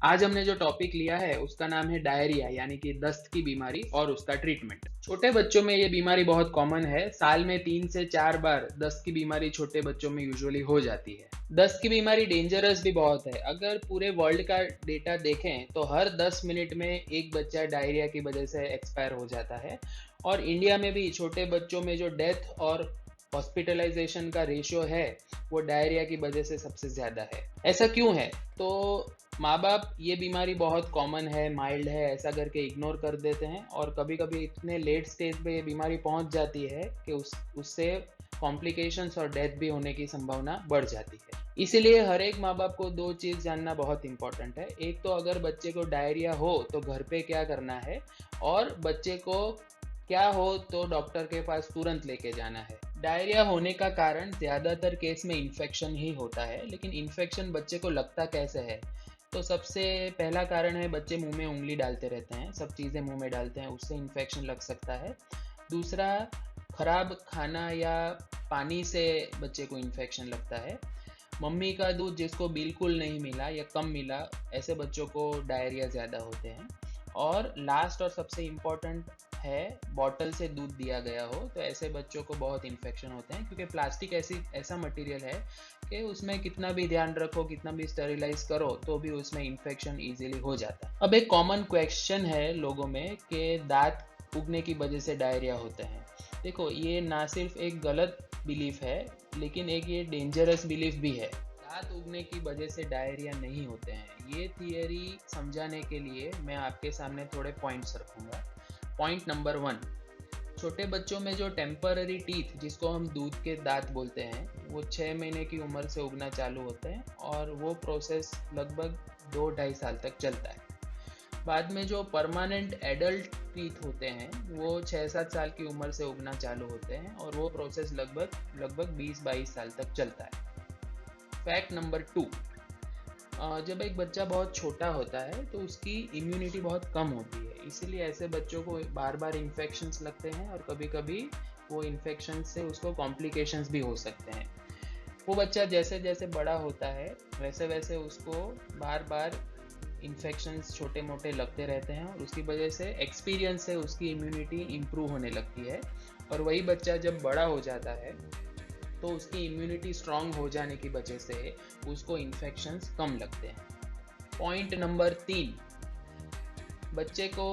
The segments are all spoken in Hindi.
आज हमने जो टॉपिक लिया है उसका नाम है डायरिया यानी कि दस्त की बीमारी और उसका ट्रीटमेंट। छोटे बच्चों में ये बीमारी बहुत कॉमन है। साल में 3 से 4 बार दस्त की बीमारी छोटे बच्चों में यूजुअली हो जाती है। दस्त की बीमारी डेंजरस भी बहुत है। अगर पूरे वर्ल्ड का डेटा देखें तो हर 10 मिनट में एक बच्चा डायरिया की वजह से एक्सपायर हो जाता है। और इंडिया में भी छोटे बच्चों में जो डेथ और हॉस्पिटलाइजेशन का रेशियो है वो डायरिया की वजह से सबसे ज़्यादा है। ऐसा क्यों है? तो माँ बाप ये बीमारी बहुत कॉमन है, माइल्ड है ऐसा करके इग्नोर कर देते हैं और कभी कभी इतने लेट स्टेज पे ये बीमारी पहुंच जाती है कि उससे कॉम्प्लिकेशंस और डेथ भी होने की संभावना बढ़ जाती है। इसीलिए हर एक माँ बाप को दो चीज़ जानना बहुत इंपॉर्टेंट है। एक तो अगर बच्चे को डायरिया हो तो घर पे क्या करना है, और बच्चे को क्या हो तो डॉक्टर के पास तुरंत लेके जाना है। डायरिया होने का कारण ज़्यादातर केस में इन्फेक्शन ही होता है, लेकिन इन्फेक्शन बच्चे को लगता कैसे है? तो सबसे पहला कारण है बच्चे मुंह में उंगली डालते रहते हैं, सब चीज़ें मुंह में डालते हैं, उससे इन्फेक्शन लग सकता है। दूसरा, खराब खाना या पानी से बच्चे को इन्फेक्शन लगता है। मम्मी का दूध जिसको बिल्कुल नहीं मिला या कम मिला, ऐसे बच्चों को डायरिया ज़्यादा होते हैं। और लास्ट और सबसे इम्पॉर्टेंट है, बॉटल से दूध दिया गया हो तो ऐसे बच्चों को बहुत इन्फेक्शन होते हैं, क्योंकि प्लास्टिक ऐसा मटेरियल है कि उसमें कितना भी ध्यान रखो, कितना भी स्टेरिलाइज करो तो भी उसमें इन्फेक्शन इजीली हो जाता है। अब एक कॉमन क्वेश्चन है लोगों में कि दांत उगने की वजह से डायरिया होता है। देखो, ये ना सिर्फ एक गलत बिलीफ है, लेकिन एक ये डेंजरस बिलीफ भी है। दांत उगने की वजह से डायरिया नहीं होते हैं, ये थियरी समझाने के लिए मैं आपके सामने थोड़े पॉइंट्स रखूंगा। पॉइंट नंबर 1, छोटे बच्चों में जो टेम्पररी टीथ जिसको हम दूध के दांत बोलते हैं वो 6 महीने की उम्र से उगना चालू होते हैं और वो प्रोसेस लगभग 2-2.5 साल तक चलता है। बाद में जो परमानेंट एडल्ट टीथ होते हैं वो 6-7 साल की उम्र से उगना चालू होते हैं और वो प्रोसेस लगभग लगभग 20-22 साल तक चलता है। फैक्ट नंबर 2, जब एक बच्चा बहुत छोटा होता है तो उसकी इम्यूनिटी बहुत कम होती है, इसीलिए ऐसे बच्चों को बार बार इन्फेक्शंस लगते हैं और कभी कभी वो इन्फेक्शन से उसको कॉम्प्लिकेशंस भी हो सकते हैं। वो बच्चा जैसे जैसे बड़ा होता है वैसे वैसे उसको बार बार इन्फेक्शंस छोटे मोटे लगते रहते हैं और उसकी वजह से एक्सपीरियंस से उसकी इम्यूनिटी इम्प्रूव होने लगती है। और वही बच्चा जब बड़ा हो जाता है तो उसकी इम्यूनिटी स्ट्रांग हो जाने की वजह से उसको इन्फेक्शंस कम लगते हैं। पॉइंट नंबर 3, बच्चे को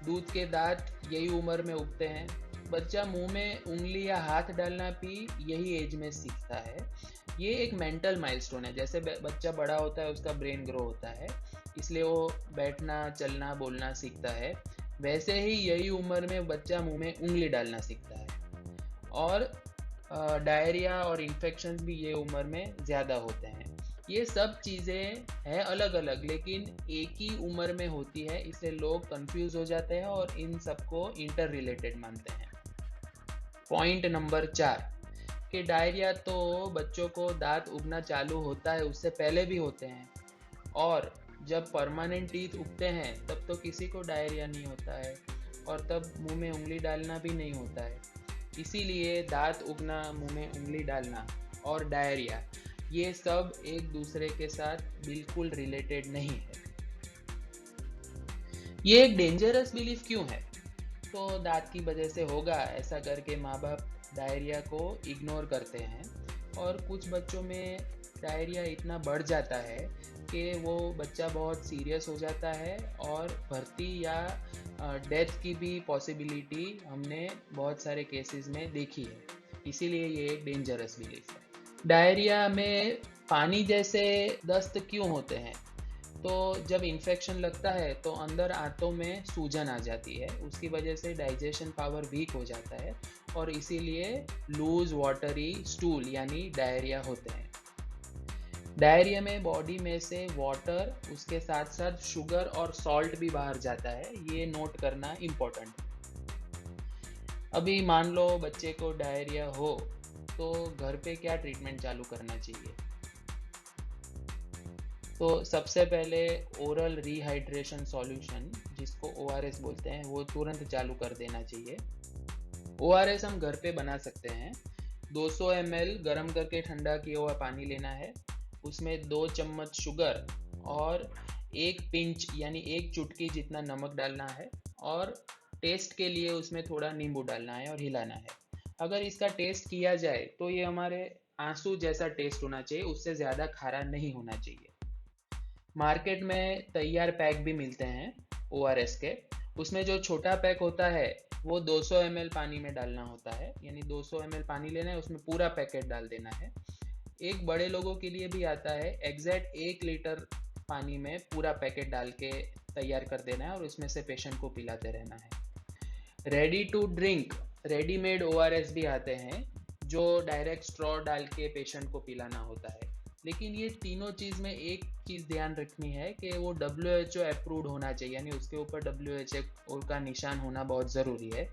दूध के दांत यही उम्र में उगते हैं। बच्चा मुंह में उंगली या हाथ डालना भी यही एज में सीखता है। ये एक मेंटल माइलस्टोन है। जैसे बच्चा बड़ा होता है उसका ब्रेन ग्रो होता है, इसलिए वो बैठना चलना बोलना सीखता है। वैसे ही यही उम्र में बच्चा मुंह में उंगली डालना सीखता है। और डायरिया और इन्फेक्शंस भी ये उम्र में ज़्यादा होते हैं। ये सब चीज़ें हैं अलग अलग, लेकिन एक ही उम्र में होती है, इसलिए लोग कंफ्यूज हो जाते हैं और इन सबको इंटर रिलेटेड मानते हैं। पॉइंट नंबर 4, कि डायरिया तो बच्चों को दांत उगना चालू होता है उससे पहले भी होते हैं, और जब परमानेंट टीथ उगते हैं तब तो किसी को डायरिया नहीं होता है और तब मुंह में उंगली डालना भी नहीं होता है। इसीलिए दांत उगना, मुंह में उंगली डालना और डायरिया, ये सब एक दूसरे के साथ बिल्कुल रिलेटेड नहीं है। ये एक डेंजरस बिलीफ क्यों है? तो दांत की वजह से होगा ऐसा करके माँ बाप डायरिया को इग्नोर करते हैं, और कुछ बच्चों में डायरिया इतना बढ़ जाता है कि वो बच्चा बहुत सीरियस हो जाता है और भर्ती या डेथ की भी पॉसिबिलिटी हमने बहुत सारे केसेस में देखी है। इसीलिए ये एक डेंजरस बिलीफ है। डायरिया में पानी जैसे दस्त क्यों होते हैं? तो जब इन्फेक्शन लगता है तो अंदर आंतों में सूजन आ जाती है, उसकी वजह से डाइजेशन पावर वीक हो जाता है और इसीलिए लूज वाटरी स्टूल यानी डायरिया होते हैं। डायरिया में बॉडी में से वाटर, उसके साथ साथ शुगर और सॉल्ट भी बाहर जाता है, ये नोट करना इम्पोर्टेंट है। अभी मान लो बच्चे को डायरिया हो तो घर पे क्या ट्रीटमेंट चालू करना चाहिए? तो सबसे पहले ओरल रिहाइड्रेशन सॉल्यूशन जिसको ओआरएस बोलते हैं वो तुरंत चालू कर देना चाहिए। ओआरएस हम घर पे बना सकते हैं। 200 ml गर्म करके ठंडा किया हुआ पानी लेना है, उसमें 2 चम्मच शुगर और एक पिंच यानी एक चुटकी जितना नमक डालना है, और टेस्ट के लिए उसमें थोड़ा नींबू डालना है और हिलाना है। अगर इसका टेस्ट किया जाए तो ये हमारे आंसू जैसा टेस्ट होना चाहिए, उससे ज़्यादा खारा नहीं होना चाहिए। मार्केट में तैयार पैक भी मिलते हैं ओआरएस के। उसमें जो छोटा पैक होता है वो 200 ml पानी में डालना होता है, यानी 200 ml पानी लेना है, उसमें पूरा पैकेट डाल देना है। एक बड़े लोगों के लिए भी आता है, एग्जैक्ट 1 लीटर पानी में पूरा पैकेट डाल के तैयार कर देना है और उसमें से पेशेंट को पिलाते रहना है। Ready to drink readymade ORS भी आते हैं, जो डायरेक्ट स्ट्रॉ डाल के पेशेंट को पिलाना होता है। लेकिन ये तीनों चीज़ में एक चीज़ ध्यान रखनी है कि वो WHO अप्रूव्ड होना चाहिए, यानी उसके ऊपर WHO का निशान होना बहुत ज़रूरी है।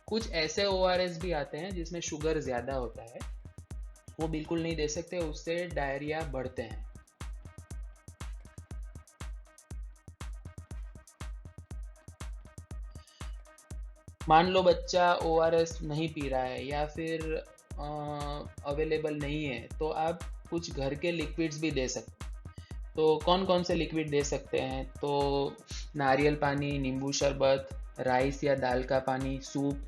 कुछ ऐसे ओआरएस भी आते हैं जिसमें शुगर ज़्यादा होता है, वो बिल्कुल नहीं दे सकते, उससे डायरिया बढ़ते हैं। मान लो बच्चा ओआरएस नहीं पी रहा है या फिर अवेलेबल नहीं है, तो आप कुछ घर के लिक्विड्स भी दे सकते हैं। तो कौन कौन से लिक्विड दे सकते हैं? तो नारियल पानी, नींबू शरबत, राइस या दाल का पानी, सूप,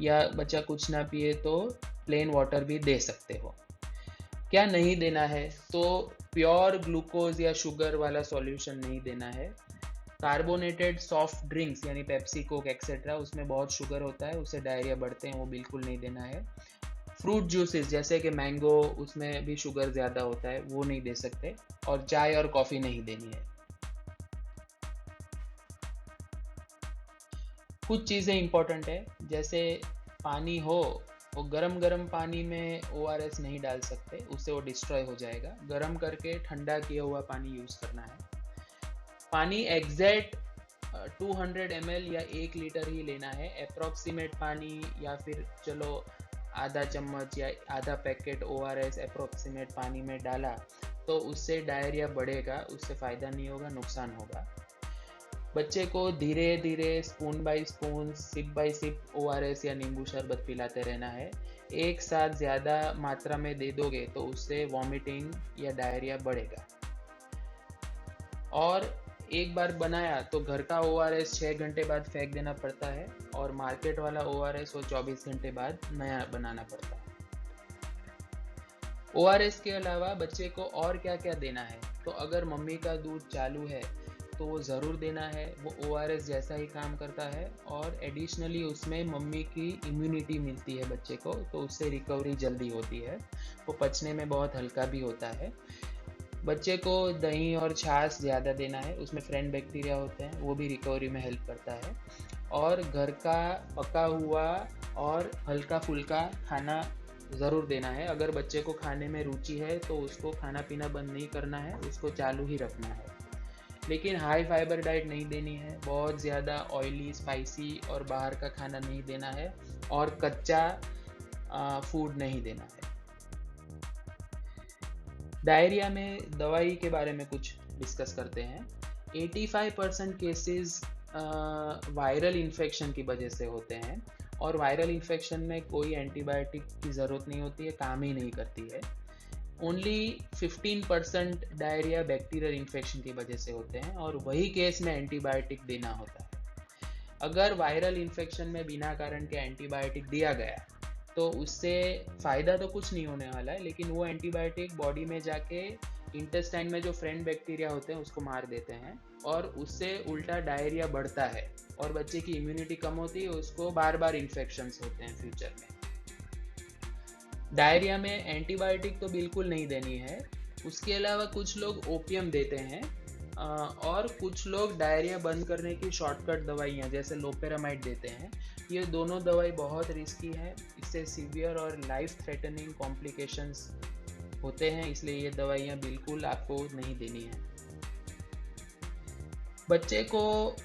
या बच्चा कुछ ना पिए तो प्लेन वाटर भी दे सकते हो। क्या नहीं देना है? तो प्योर ग्लूकोज या शुगर वाला सॉल्यूशन नहीं देना है। कार्बोनेटेड सॉफ्ट ड्रिंक्स यानी पेप्सी, कोक एक्सेट्रा, उसमें बहुत शुगर होता है, उससे डायरिया बढ़ते हैं, वो बिल्कुल नहीं देना है। फ्रूट जूसेस जैसे कि मैंगो, उसमें भी शुगर ज़्यादा होता है, वो नहीं दे सकते। और चाय और कॉफ़ी नहीं देनी है। कुछ चीज़ें इंपॉर्टेंट है, जैसे पानी हो, वो गरम गरम पानी में ओआरएस नहीं डाल सकते, उससे वो डिस्ट्रॉय हो जाएगा। गरम करके ठंडा किया हुआ पानी यूज़ करना है। पानी एग्जैक्ट 200 ml या 1 लीटर ही लेना है। अप्रॉक्सीमेट पानी, या फिर चलो आधा चम्मच या आधा पैकेट ओआरएस अप्रॉक्सीमेट पानी में डाला तो उससे डायरिया बढ़ेगा, उससे फ़ायदा नहीं होगा, नुकसान होगा। बच्चे को धीरे धीरे spoon by spoon, sip by sip ORS या नींबू शरबत पिलाते रहना है। एक साथ ज़्यादा मात्रा में दे दोगे तो उससे वॉमिटिंग या डायरिया बढ़ेगा। और एक बार बनाया तो घर का ओआरएस 6 घंटे बाद फेंक देना पड़ता है, और मार्केट वाला ओआरएस वो 24 घंटे बाद नया बनाना पड़ता है। ओआरएस के अलावा बच्चे को और क्या क्या देना है? तो अगर मम्मी का दूध चालू है तो वो ज़रूर देना है, वो ओआरएस जैसा ही काम करता है। और एडिशनली उसमें मम्मी की इम्यूनिटी मिलती है बच्चे को, तो उससे रिकवरी जल्दी होती है, वो पचने में बहुत हल्का भी होता है। बच्चे को दही और छाछ ज़्यादा देना है, उसमें फ्रेंड बैक्टीरिया होते हैं, वो भी रिकवरी में हेल्प करता है। और घर का पका हुआ और हल्का फुल्का खाना ज़रूर देना है। अगर बच्चे को खाने में रुचि है तो उसको खाना पीना बंद नहीं करना है, उसको चालू ही रखना है। लेकिन हाई फाइबर डाइट नहीं देनी है, बहुत ज़्यादा ऑयली, स्पाइसी और बाहर का खाना नहीं देना है, और कच्चा फूड नहीं देना है। डायरिया में दवाई के बारे में कुछ डिस्कस करते हैं। 85% केसेस वायरल इन्फेक्शन की वजह से होते हैं, और वायरल इन्फेक्शन में कोई एंटीबायोटिक की ज़रूरत नहीं होती है, काम ही नहीं करती है। ओनली 15% डायरिया बैक्टीरियल इन्फेक्शन की वजह से होते हैं, और वही केस में एंटीबायोटिक देना होता है। अगर वायरल इन्फेक्शन में बिना कारण के एंटीबायोटिक दिया गया तो उससे फ़ायदा तो कुछ नहीं होने वाला है, लेकिन वो एंटीबायोटिक बॉडी में जाके इंटेस्टाइन में जो फ्रेंड बैक्टीरिया होते हैं उसको मार देते हैं, और उससे उल्टा डायरिया बढ़ता है, और बच्चे की इम्यूनिटी कम होती है, उसको बार बार इन्फेक्शंस होते हैं फ्यूचर में। डायरिया में एंटीबायोटिक तो बिल्कुल नहीं देनी है। उसके अलावा कुछ लोग ओपियम देते हैं, और कुछ लोग डायरिया बंद करने की शॉर्टकट दवाइयाँ जैसे लोपेरामाइड देते हैं। ये दोनों दवाई बहुत रिस्की है, इससे सीवियर और लाइफ थ्रेटनिंग कॉम्प्लिकेशंस होते हैं, इसलिए ये दवाइयाँ बिल्कुल आपको नहीं देनी है। बच्चे को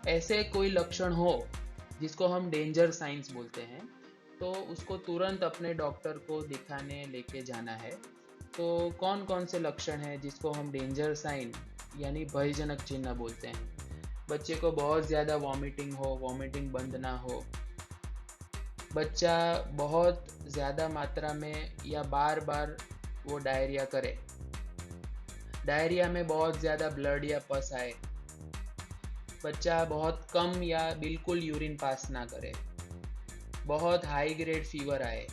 ऐसे कोई लक्षण हो जिसको हम डेंजर साइंस बोलते हैं, तो उसको तुरंत अपने डॉक्टर को दिखाने लेके जाना है। तो कौन कौन से लक्षण हैं जिसको हम डेंजर साइन यानी भयजनक चिन्ह बोलते हैं? बच्चे को बहुत ज़्यादा वॉमिटिंग हो, वॉमिटिंग बंद ना हो, बच्चा बहुत ज़्यादा मात्रा में या बार बार वो डायरिया करे, डायरिया में बहुत ज़्यादा ब्लड या पस आए, बच्चा बहुत कम या बिल्कुल यूरिन पास ना करे, बहुत हाई ग्रेड फीवर आए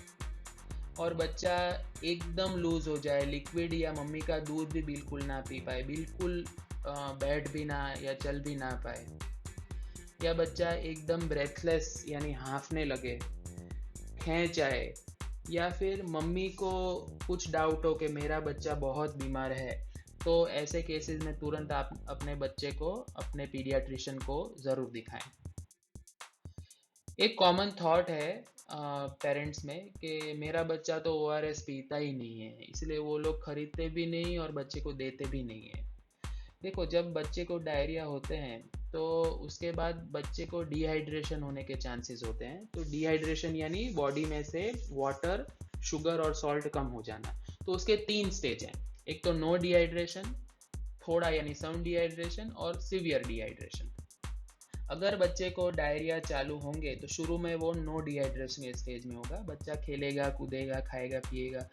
और बच्चा एकदम लूज हो जाए, लिक्विड या मम्मी का दूध भी बिल्कुल ना पी पाए, बिल्कुल बैठ भी ना या चल भी ना पाए, या बच्चा एकदम ब्रेथलेस यानी हाँफने लगे, खींच आए, या फिर मम्मी को कुछ डाउट हो कि मेरा बच्चा बहुत बीमार है, तो ऐसे केसेस में तुरंत आप अपने बच्चे को अपने पीडियाट्रिशियन को ज़रूर दिखाएं। एक कॉमन थॉट है पेरेंट्स में कि मेरा बच्चा तो ओआरएस पीता ही नहीं है, इसलिए वो लोग खरीदते भी नहीं और बच्चे को देते भी नहीं है। देखो, जब बच्चे को डायरिया होते हैं तो उसके बाद बच्चे को डिहाइड्रेशन होने के चांसेस होते हैं। तो डिहाइड्रेशन यानी बॉडी में से वाटर, शुगर और सॉल्ट कम हो जाना। तो उसके 3 स्टेज हैं। एक तो नो डिहाइड्रेशन, थोड़ा यानी सम डिहाइड्रेशन और सिवियर डिहाइड्रेशन। अगर बच्चे को डायरिया चालू होंगे तो शुरू में वो नो डिहाइड्रेशन के स्टेज में होगा, बच्चा खेलेगा, कूदेगा, खाएगा, पिएगा।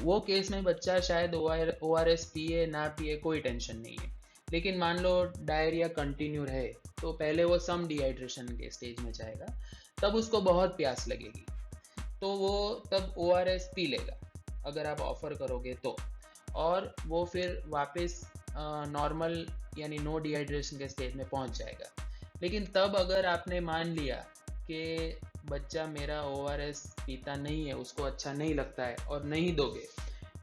वो केस में बच्चा शायद ओआरएस पिए ना पिए कोई टेंशन नहीं है। लेकिन मान लो डायरिया कंटिन्यू रहे तो पहले वो सम डिहाइड्रेशन के स्टेज में जाएगा, तब उसको बहुत प्यास लगेगी, तो वो तब ओआरएस पी लेगा अगर आप ऑफर करोगे तो, और वो फिर वापस नॉर्मल यानी नो डिहाइड्रेशन के स्टेज में पहुंच जाएगा। लेकिन तब अगर आपने मान लिया कि बच्चा मेरा ओआरएस पीता नहीं है, उसको अच्छा नहीं लगता है और नहीं दोगे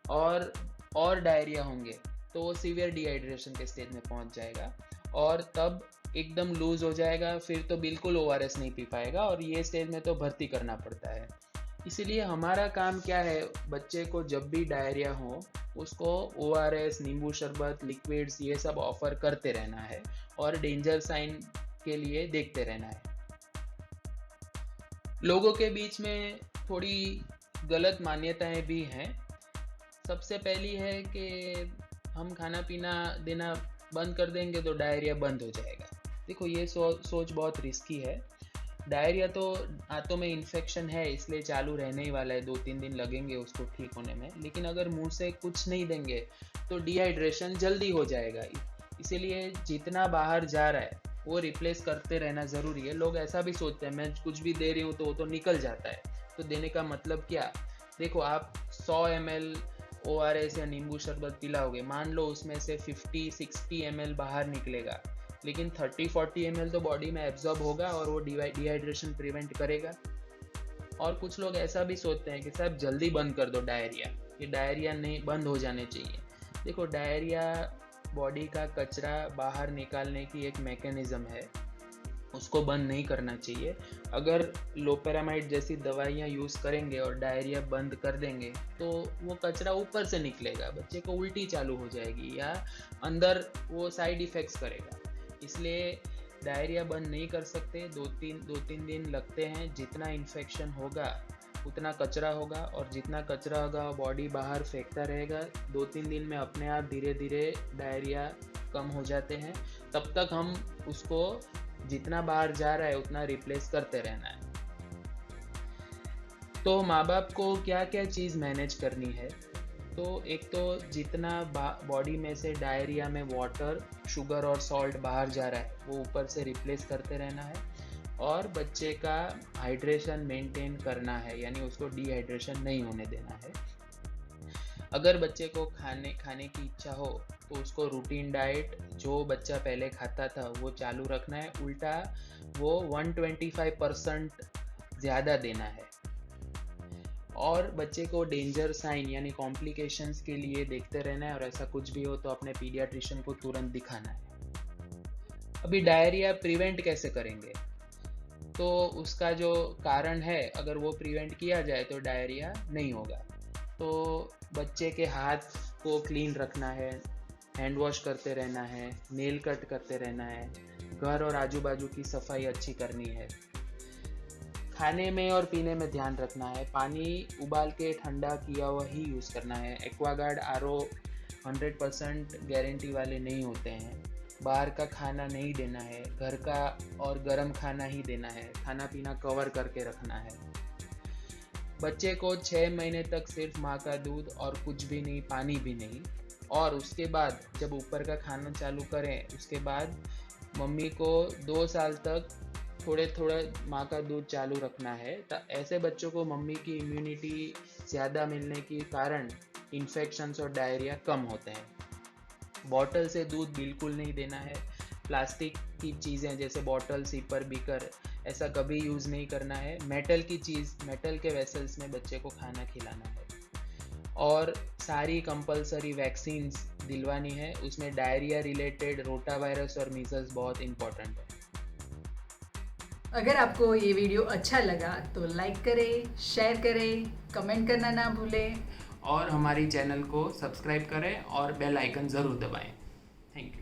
और डायरिया होंगे, तो वो सीवियर डिहाइड्रेशन के स्टेज में पहुंच जाएगा और तब एकदम लूज हो जाएगा, फिर तो बिल्कुल ओआरएस नहीं पी पाएगा और ये स्टेज में तो भर्ती करना पड़ता है। इसीलिए हमारा काम क्या है, बच्चे को जब भी डायरिया हो उसको ओआरएस, नींबू शरबत, लिक्विड्स ये सब ऑफर करते रहना है और डेंजर साइन के लिए देखते रहना है। लोगों के बीच में थोड़ी गलत मान्यताएं भी हैं। सबसे पहली है कि हम खाना पीना देना बंद कर देंगे तो डायरिया बंद हो जाएगा। देखो, ये सोच बहुत रिस्की है। डायरिया तो दांतों में इन्फेक्शन है, इसलिए चालू रहने ही वाला है, 2-3 दिन लगेंगे उसको ठीक होने में। लेकिन अगर मुंह से कुछ नहीं देंगे तो डिहाइड्रेशन जल्दी हो जाएगा। इसीलिए जितना बाहर जा रहा है वो रिप्लेस करते रहना ज़रूरी है। लोग ऐसा भी सोचते हैं मैं कुछ भी दे रही हूँ तो वो तो निकल जाता है, तो देने का मतलब क्या। देखो, आप 100 ml ओआरएस या नींबू शरबत पिलाओगे, मान लो उसमें से 50-60 ml बाहर निकलेगा, लेकिन 30-40 ml तो बॉडी में एब्जॉर्ब होगा और वो डिहाइड्रेशन प्रिवेंट करेगा। और कुछ लोग ऐसा भी सोचते हैं कि साहब जल्दी बंद कर दो डायरिया, ये डायरिया नहीं बंद हो जाने चाहिए। देखो, डायरिया बॉडी का कचरा बाहर निकालने की एक मैकेनिज्म है, उसको बंद नहीं करना चाहिए। अगर लोपेरामाइड जैसी दवाइयाँ यूज़ करेंगे और डायरिया बंद कर देंगे तो वो कचरा ऊपर से निकलेगा, बच्चे को उल्टी चालू हो जाएगी या अंदर वो साइड इफ़ेक्ट्स करेगा। इसलिए डायरिया बंद नहीं कर सकते, 2-3 दिन लगते हैं। जितना इन्फेक्शन होगा उतना कचरा होगा और जितना कचरा होगा बॉडी बाहर फेंकता रहेगा। 2-3 दिन में अपने आप धीरे धीरे डायरिया कम हो जाते हैं। तब तक हम उसको जितना बाहर जा रहा है उतना रिप्लेस करते रहना है। तो माँ बाप को क्या क्या चीज़ मैनेज करनी है, तो एक तो जितना बॉडी में से डायरिया में वाटर, शुगर और सॉल्ट बाहर जा रहा है वो ऊपर से रिप्लेस करते रहना है और बच्चे का हाइड्रेशन मेंटेन करना है, यानी उसको डिहाइड्रेशन नहीं होने देना है। अगर बच्चे को खाने की इच्छा हो तो उसको रूटीन डाइट जो बच्चा पहले खाता था वो चालू रखना है, उल्टा वो 125% ज़्यादा देना है। और बच्चे को डेंजर साइन यानी कॉम्प्लिकेशंस के लिए देखते रहना है और ऐसा कुछ भी हो तो अपने पीडियाट्रिशियन को तुरंत दिखाना है। अभी डायरिया प्रिवेंट कैसे करेंगे, तो उसका जो कारण है अगर वो प्रिवेंट किया जाए तो डायरिया नहीं होगा। तो बच्चे के हाथ को क्लीन रखना है, हैंड वॉश करते रहना है, नेल कट करते रहना है, घर और आजू बाजू की सफाई अच्छी करनी है, खाने में और पीने में ध्यान रखना है, पानी उबाल के ठंडा किया हुआ ही यूज़ करना है। एक्वागार्ड आरओ 100% गारंटी वाले नहीं होते हैं। बाहर का खाना नहीं देना है, घर का और गर्म खाना ही देना है, खाना पीना कवर करके रखना है। बच्चे को 6 महीने तक सिर्फ माँ का दूध और कुछ भी नहीं, पानी भी नहीं, और उसके बाद जब ऊपर का खाना चालू करें उसके बाद मम्मी को 2 साल तक थोड़े थोड़े माँ का दूध चालू रखना है। ऐसे बच्चों को मम्मी की इम्यूनिटी ज़्यादा मिलने के कारण इन्फेक्शंस और डायरिया कम होते हैं। बॉटल से दूध बिल्कुल नहीं देना है। प्लास्टिक की चीज़ें जैसे बॉटल, सीपर, बीकर ऐसा कभी यूज़ नहीं करना है। मेटल की चीज़, मेटल के वेसल्स में बच्चे को खाना खिलाना है। और सारी कंपलसरी वैक्सीन्स दिलवानी है, उसमें डायरिया रिलेटेड रोटा वायरस और मीजल्स बहुत इंपॉर्टेंट है। अगर आपको ये वीडियो अच्छा लगा तो लाइक करें, शेयर करें, कमेंट करना ना भूलें और हमारी चैनल को सब्सक्राइब करें और बेल आइकन ज़रूर दबाएं। Thank you.